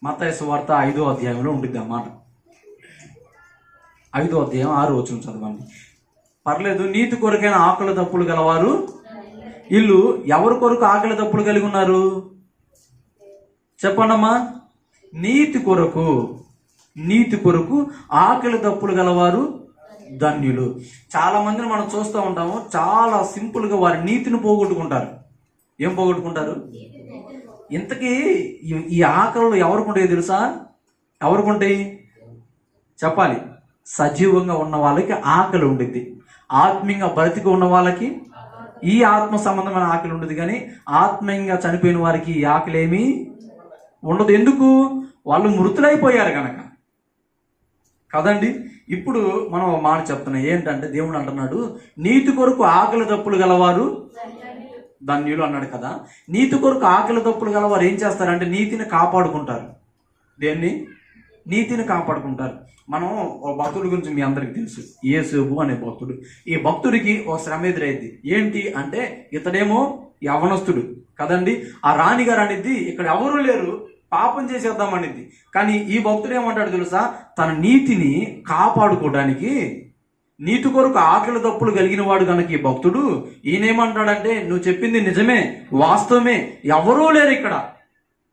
మత్తయి సువార్త 5వ అధ్యాయంలో ఉంటుంది అన్నమాట. 5వ అధ్యాయం 6వ వచనం చదవండి. పర్లేదు. నీతి కొరకైన ఆకలి దప్పులు గలవారు వీళ్ళు ఎవరి కొరకు ఆకలి దప్పులు కలిగి ఉన్నారు చెప్పండమ్మా. నీతి కొరకు ఆకలి దప్పులు గలవారు ధన్యులు. చాలా మందిని మనం చూస్తూ ఉంటాము, చాలా సింపుల్గా వారి నీతిని పోగొట్టుకుంటారు. ఏం పోగొట్టుకుంటారు? ఇంతకీ ఈ ఆకలిలో ఎవరికి ఉంటాయి తెలుసా? ఎవరికి ఉంటాయి చెప్పాలి. సజీవంగా ఉన్న వాళ్ళకి ఆకలి ఉండిద్ది. ఆత్మీయంగా బ్రతికి ఉన్న వాళ్ళకి ఈ ఆత్మ సంబంధమైన ఆకలి ఉండదు. కానీ ఆత్మీయంగా చనిపోయిన వారికి ఈ ఆకలి ఏమీ ఉండదు. ఎందుకు? వాళ్ళు మృతులైపోయారు కనుక కదండి. ఇప్పుడు మనం ఒక మాట చెప్తున్నాం. ఏంటంటే దేవుడు అంటున్నాడు, నీతి కొరకు ఆకలి దప్పులు గలవారు ధన్యులు అన్నాడు కదా. నీతి కొరకు ఆకలి దప్పులు గలవారు ఏం చేస్తారంటే నీతిని కాపాడుకుంటారు. దేన్ని? నీతిని కాపాడుకుంటారు. మనం ఒక భక్తుడి గురించి మీ అందరికి తెలుసు, యేసేపు అనే భక్తుడు. ఈ భక్తుడికి ఒక శ్రమ ఎదురైంది. ఏంటి అంటే ఇతడేమో యవనస్తుడు కదండి. ఆ రాణిగారు అనేది ఇక్కడ ఎవరు లేరు, పాపం చేసేద్దామనిద్ది. కానీ ఈ భక్తుడు ఏమంటాడు తెలుసా? తన నీతిని కాపాడుకోవడానికి నీతి కొరకు ఆకలి దప్పులు కలిగిన వాడు కనుక ఈ భక్తుడు ఈయనేమంటాడంటే, నువ్వు చెప్పింది నిజమే, వాస్తవమే, ఎవరూ లేరు ఇక్కడ,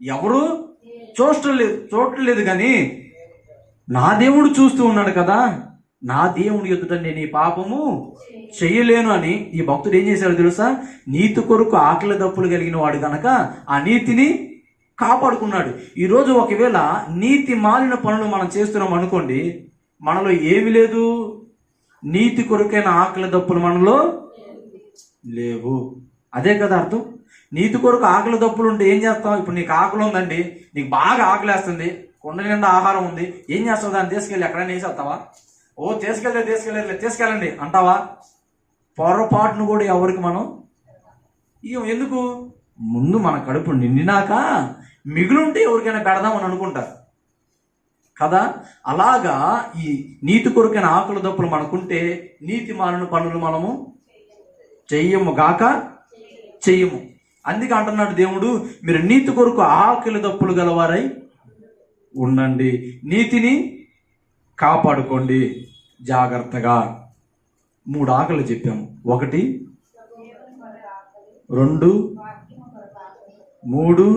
ఎవరు చూడలేదు కానీ నా దేవుడు చూస్తూ ఉన్నాడు కదా, నా దేవుడి ఎదుట నేను ఈ పాపము చెయ్యలేను అని ఈ భక్తుడు ఏం చేశాడు తెలుసా? నీతి కొరకు ఆకలి దప్పులు కలిగిన వాడు కనుక ఆ నీతిని కాపాడుకున్నాడు. ఈరోజు ఒకవేళ నీతి మాలిన పనులు మనం చేస్తున్నాం అనుకోండి, మనలో ఏమి లేదు, నీతి కొరకైన ఆకలి దప్పులు మనలో లేవు. అదే కదా అర్థం. నీతి కొరకు ఆకలి దప్పులు ఉంటే ఏం చేస్తాం? ఇప్పుడు నీకు ఆకలి ఉందండి, నీకు బాగా ఆకలేస్తుంది, కొండ నిండా ఆహారం ఉంది, ఏం చేస్తావు? దాన్ని తీసుకెళ్ళి ఎక్కడైనా వేసేస్తావా? ఓ తీసుకెళ్ళండి అంటావా? పొరపాటును కూడా ఎవరికి మనం ఎందుకు? ముందు మన కడుపు నిండినాక మిగులుంటే ఎవరికైనా పెడదామని అనుకుంటారు కదా. అలాగా ఈ నీతి కొరకైన ఆకలి దప్పులు మనకుంటే నీతి మాలిన పనులు మనము చెయ్యము. అందుకే అంటున్నాడు దేవుడు, మీరు నీతి కొరకు ఆకలి దప్పులు గలవారై ఉండండి, నీతిని కాపాడుకోండి జాగ్రత్తగా. 3 ఆకలి చెప్పాము. 1, 2, 3,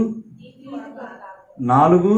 4